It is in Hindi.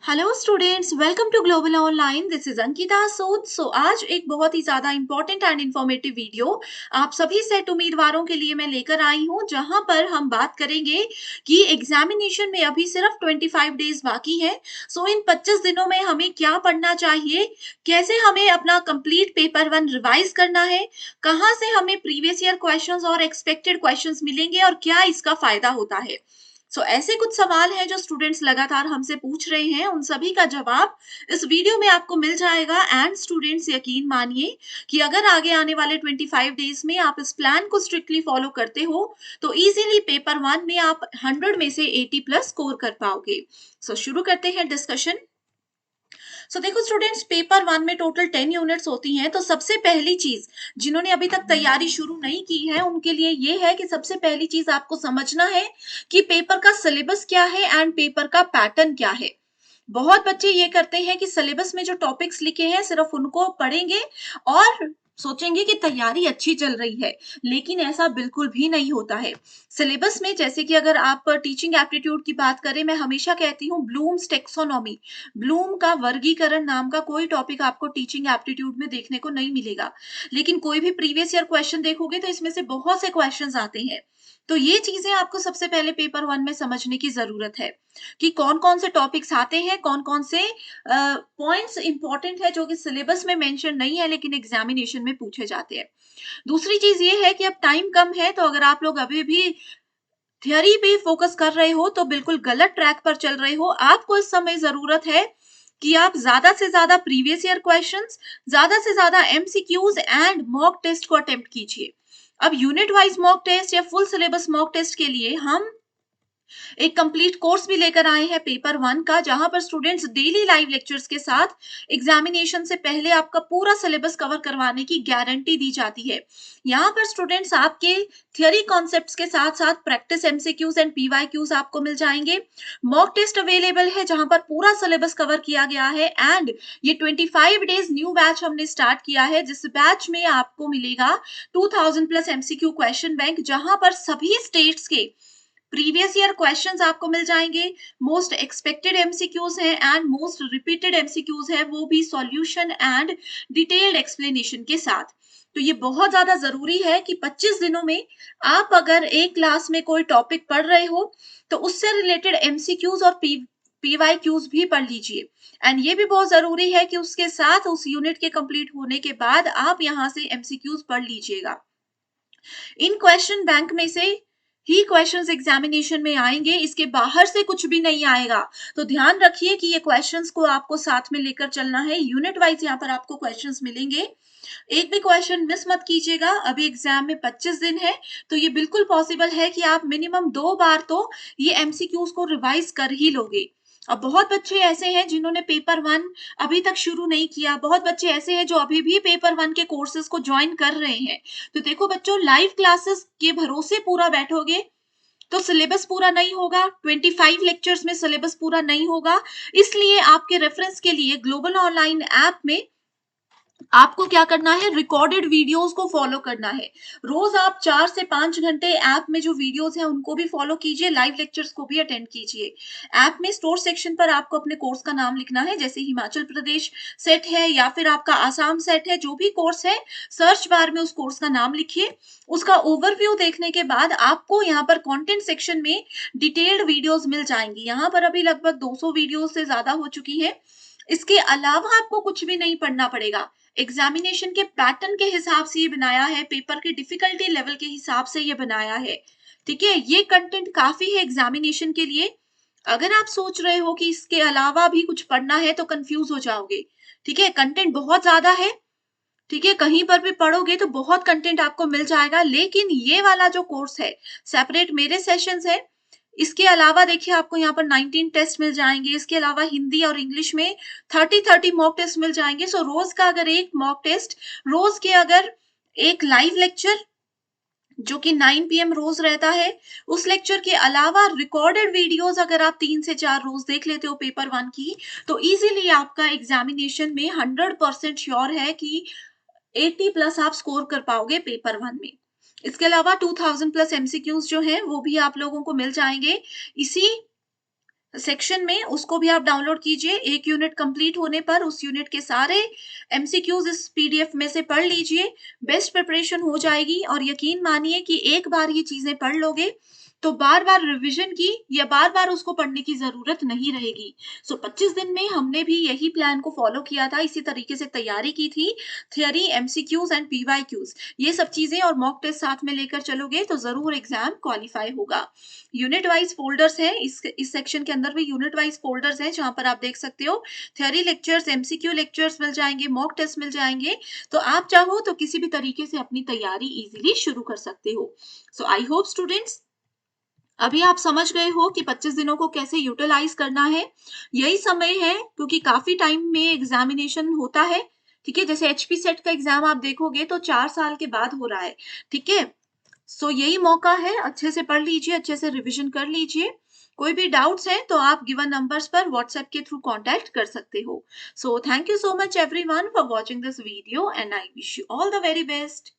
Hello students, welcome to global online. This is Ankita Sood. आज एक बहुत ही ज्यादा इंपॉर्टेंट एंड इंफॉर्मेटिव वीडियो आप सभी सेट उम्मीदवारों के लिए मैं लेकर आई हूं, जहां पर हम बात करेंगे कि एग्जामिनेशन में अभी सिर्फ 25 डेज बाकी है। इन 25 दिनों में हमें क्या पढ़ना चाहिए, कैसे हमें अपना कंप्लीट पेपर वन रिवाइज करना है, कहाँ से हमें प्रीवियस ईयर क्वेश्चंस और एक्सपेक्टेड क्वेश्चंस मिलेंगे और क्या इसका फायदा होता है। ऐसे कुछ सवाल हैं जो स्टूडेंट्स लगातार हमसे पूछ रहे हैं, उन सभी का जवाब इस वीडियो में आपको मिल जाएगा। एंड स्टूडेंट्स, यकीन मानिए कि अगर आगे आने वाले 25 डेज में आप इस प्लान को स्ट्रिक्टली फॉलो करते हो तो इजीली पेपर वन में आप 100 में से 80 प्लस स्कोर कर पाओगे। शुरू करते हैं डिस्कशन। देखो स्टूडेंट्स, पेपर वन में टोटल 10 यूनिट्स होती हैं। तो सबसे पहली चीज, जिन्होंने अभी तक तैयारी शुरू नहीं की है उनके लिए ये है कि सबसे पहली चीज आपको समझना है कि पेपर का सिलेबस क्या है एंड पेपर का पैटर्न क्या है। बहुत बच्चे ये करते हैं कि सिलेबस में जो टॉपिक्स लिखे हैं सिर्फ उनको पढ़ेंगे और सोचेंगे कि तैयारी अच्छी चल रही है, लेकिन ऐसा बिल्कुल भी नहीं होता है। सिलेबस में, जैसे कि अगर आप टीचिंग एप्टीट्यूड की बात करें, मैं हमेशा कहती हूँ ब्लूम्स टेक्सोनॉमी, ब्लूम का वर्गीकरण नाम का कोई टॉपिक आपको टीचिंग एप्टीट्यूड में देखने को नहीं मिलेगा। लेकिन कोई भी प्रीवियस ईयर क्वेश्चन देखोगे तो इसमें से बहुत से क्वेश्चंस आते हैं। तो ये चीजें आपको सबसे पहले पेपर वन में समझने की जरूरत है कि कौन कौन से टॉपिक्स आते हैं, कौन कौन से पॉइंट्स इंपॉर्टेंट है जो कि सिलेबस में मेंशन नहीं है लेकिन एग्जामिनेशन में पूछे जाते हैं। दूसरी चीज ये है कि अब टाइम कम है, तो अगर आप लोग अभी भी थियरी पे फोकस कर रहे हो तो बिल्कुल गलत ट्रैक पर चल रहे हो। आपको इस समय जरूरत है कि आप ज्यादा से ज्यादा प्रीवियस ईयर क्वेश्चंस, ज्यादा से ज्यादा एमसीक्यूज एंड मॉक टेस्ट को अटेम्प्ट कीजिए। अब यूनिट वाइज मॉक टेस्ट या फुल सिलेबस मॉक टेस्ट के लिए हम एक कंप्लीट कोर्स भी लेकर आए हैं पेपर वन का, जहां पर स्टूडेंट्स डेली लाइव लेक्चर्स के साथ एग्जामिनेशन से पहले आपका पूरा सिलेबस कवर करवाने की गारंटी दी जाती है। यहाँ पर स्टूडेंट्स आपके थियरी कॉन्सेप्ट्स के साथ साथ प्रैक्टिस एमसीक्यूज एंड पीवाईक्यूज आपको मिल जाएंगे। मॉक टेस्ट अवेलेबल है जहां पर पूरा सिलेबस कवर किया गया है। एंड ये 25 डेज न्यू बैच हमने स्टार्ट किया है, जिस बैच में आपको मिलेगा 2000 प्लस एमसीक्यू क्वेश्चन बैंक, जहां पर सभी स्टेट्स के प्रीवियस ईयर क्वेश्चंस आपको मिल जाएंगे। मोस्ट एक्सपेक्टेड एमसीक्यूज हैं एंड मोस्ट रिपीटेड एमसीक्यूज है, वो भी सॉल्यूशन एंड डिटेल्ड एक्सप्लेनेशन के साथ। तो ये बहुत ज्यादा जरूरी है कि 25 दिनों में आप अगर एक क्लास में कोई टॉपिक पढ़ रहे हो तो उससे रिलेटेड एमसीक्यूज और पीवाईक्यूज भी पढ़ लीजिए। एंड ये भी बहुत जरूरी है कि उसके साथ उस यूनिट के कंप्लीट होने के बाद आप यहाँ से एमसीक्यूज पढ़ लीजिएगा। इन क्वेश्चन बैंक में से ही क्वेश्चंस एग्जामिनेशन में आएंगे, इसके बाहर से कुछ भी नहीं आएगा। तो ध्यान रखिए कि ये क्वेश्चंस को आपको साथ में लेकर चलना है। यूनिट वाइज यहाँ पर आपको क्वेश्चंस मिलेंगे, एक भी क्वेश्चन मिस मत कीजिएगा। अभी एग्जाम में 25 दिन है, तो ये बिल्कुल पॉसिबल है कि आप मिनिमम 2 बार तो ये एमसीक्यूज को रिवाइज कर ही लोगे। अब बहुत बच्चे ऐसे हैं जिन्होंने पेपर वन अभी तक शुरू नहीं किया, बहुत बच्चे ऐसे हैं जो अभी भी पेपर वन के कोर्सेज को ज्वाइन कर रहे हैं। तो देखो बच्चों, लाइव क्लासेस के भरोसे पूरा बैठोगे तो सिलेबस पूरा नहीं होगा, 25 लेक्चर्स में सिलेबस पूरा नहीं होगा। इसलिए आपके रेफरेंस के लिए ग्लोबल ऑनलाइन ऐप में आपको क्या करना है, रिकॉर्डेड वीडियोस को फॉलो करना है। रोज आप 4 से 5 घंटे ऐप में जो वीडियोस हैं उनको भी फॉलो कीजिए, लाइव लेक्चर्स को भी अटेंड कीजिए। ऐप में स्टोर सेक्शन पर आपको अपने कोर्स का नाम लिखना है, जैसे हिमाचल प्रदेश सेट है या फिर आपका आसाम सेट है, जो भी कोर्स है सर्च बार में उस कोर्स का नाम लिखिए। उसका ओवरव्यू देखने के बाद आपको यहाँ पर कंटेंट सेक्शन में डिटेल्ड वीडियोस मिल जाएंगी। यहाँ पर अभी लगभग 200 वीडियोस से ज्यादा हो चुकी है। इसके अलावा आपको कुछ भी नहीं पढ़ना पड़ेगा। एग्जामिनेशन के पैटर्न के हिसाब से ये बनाया है, पेपर के डिफिकल्टी लेवल के हिसाब से ये बनाया है। ठीक है, ये कंटेंट काफी है एग्जामिनेशन के लिए। अगर आप सोच रहे हो कि इसके अलावा भी कुछ पढ़ना है तो कंफ्यूज हो जाओगे। ठीक है, कंटेंट बहुत ज्यादा है। ठीक है, कहीं पर भी पढ़ोगे तो बहुत कंटेंट आपको मिल जाएगा, लेकिन ये वाला जो कोर्स है सेपरेट मेरे सेशंस है। इसके अलावा देखिए आपको यहाँ पर 19 टेस्ट मिल जाएंगे। इसके अलावा हिंदी और इंग्लिश में 30 मॉक टेस्ट मिल जाएंगे। रोज का अगर एक मॉक टेस्ट, रोज के अगर एक लाइव लेक्चर जो कि 9 PM रोज रहता है, उस लेक्चर के अलावा रिकॉर्डेड वीडियोस अगर आप 3 से 4 रोज देख लेते हो पेपर वन की, तो इजीली आपका एग्जामिनेशन में 100% श्योर है कि 80 प्लस आप स्कोर कर पाओगे पेपर वन में। इसके अलावा 2000 प्लस एमसीक्यूज जो हैं वो भी आप लोगों को मिल जाएंगे इसी सेक्शन में उसको भी आप डाउनलोड कीजिए। 1 यूनिट कंप्लीट होने पर उस यूनिट के सारे एमसीक्यूज़ इस पीडीएफ में से पढ़ लीजिए। बेस्ट प्रिपरेशन हो जाएगी और यकीन मानिए कि एक बार ये चीज़ें पढ़ लोगे, तो बार-बार रिविज़न की या बार-बार उसको पढ़ने की ज़रूरत नहीं रहेगी। 25 दिन में हमने भी यही प्लान को फ़ॉलो किया था, इसी तरीके से तैयारी की थी। थियरी, एमसीक्यूज़ एंड पीवाईक्यूज़ ये सब चीज़ें और मॉक टेस्ट साथ में लेकर चलोगे तो ज़रूर एग्ज़ाम क्वालीफाई होगा। यूनिट वाइज फ़ोल्डर्स हैं, इस सेक्शन के अंदर भी यूनिट वाइज फ़ोल्डर्स हैं, जहाँ पर आप देख सकते हो थ्योरी लेक्चर्स, एमसीक्यू लेक्चर्स मिल जाएँगे, मॉक टेस्ट मिल जाएँगे। तो आप चाहो तो किसी भी तरीके से अपनी तैयारी ईज़िली शुरू कर सकते हो। सो आई होप स्टूडेंट्स अभी आप समझ गए हो कि 25 दिनों को कैसे यूटिलाइज़ करना है। यही समय है क्योंकि काफ़ी टाइम में एग्ज़ामिनेशन होता है, ठीक है? जैसे एचपी सेट का एग्ज़ाम आप देखोगे तो 4 साल के बाद हो रहा है, ठीक है? सो यही मौका है, अच्छे से पढ़ लीजिए, अच्छे से रिविज़न कर लीजिए। कोई भी डाउट्स हैं तो आप गिवन नंबर्स पर व्हाट्सएप के थ्रू कॉन्टैक्ट कर सकते हो। So thank you so much everyone for watching this video and I wish you all the very best.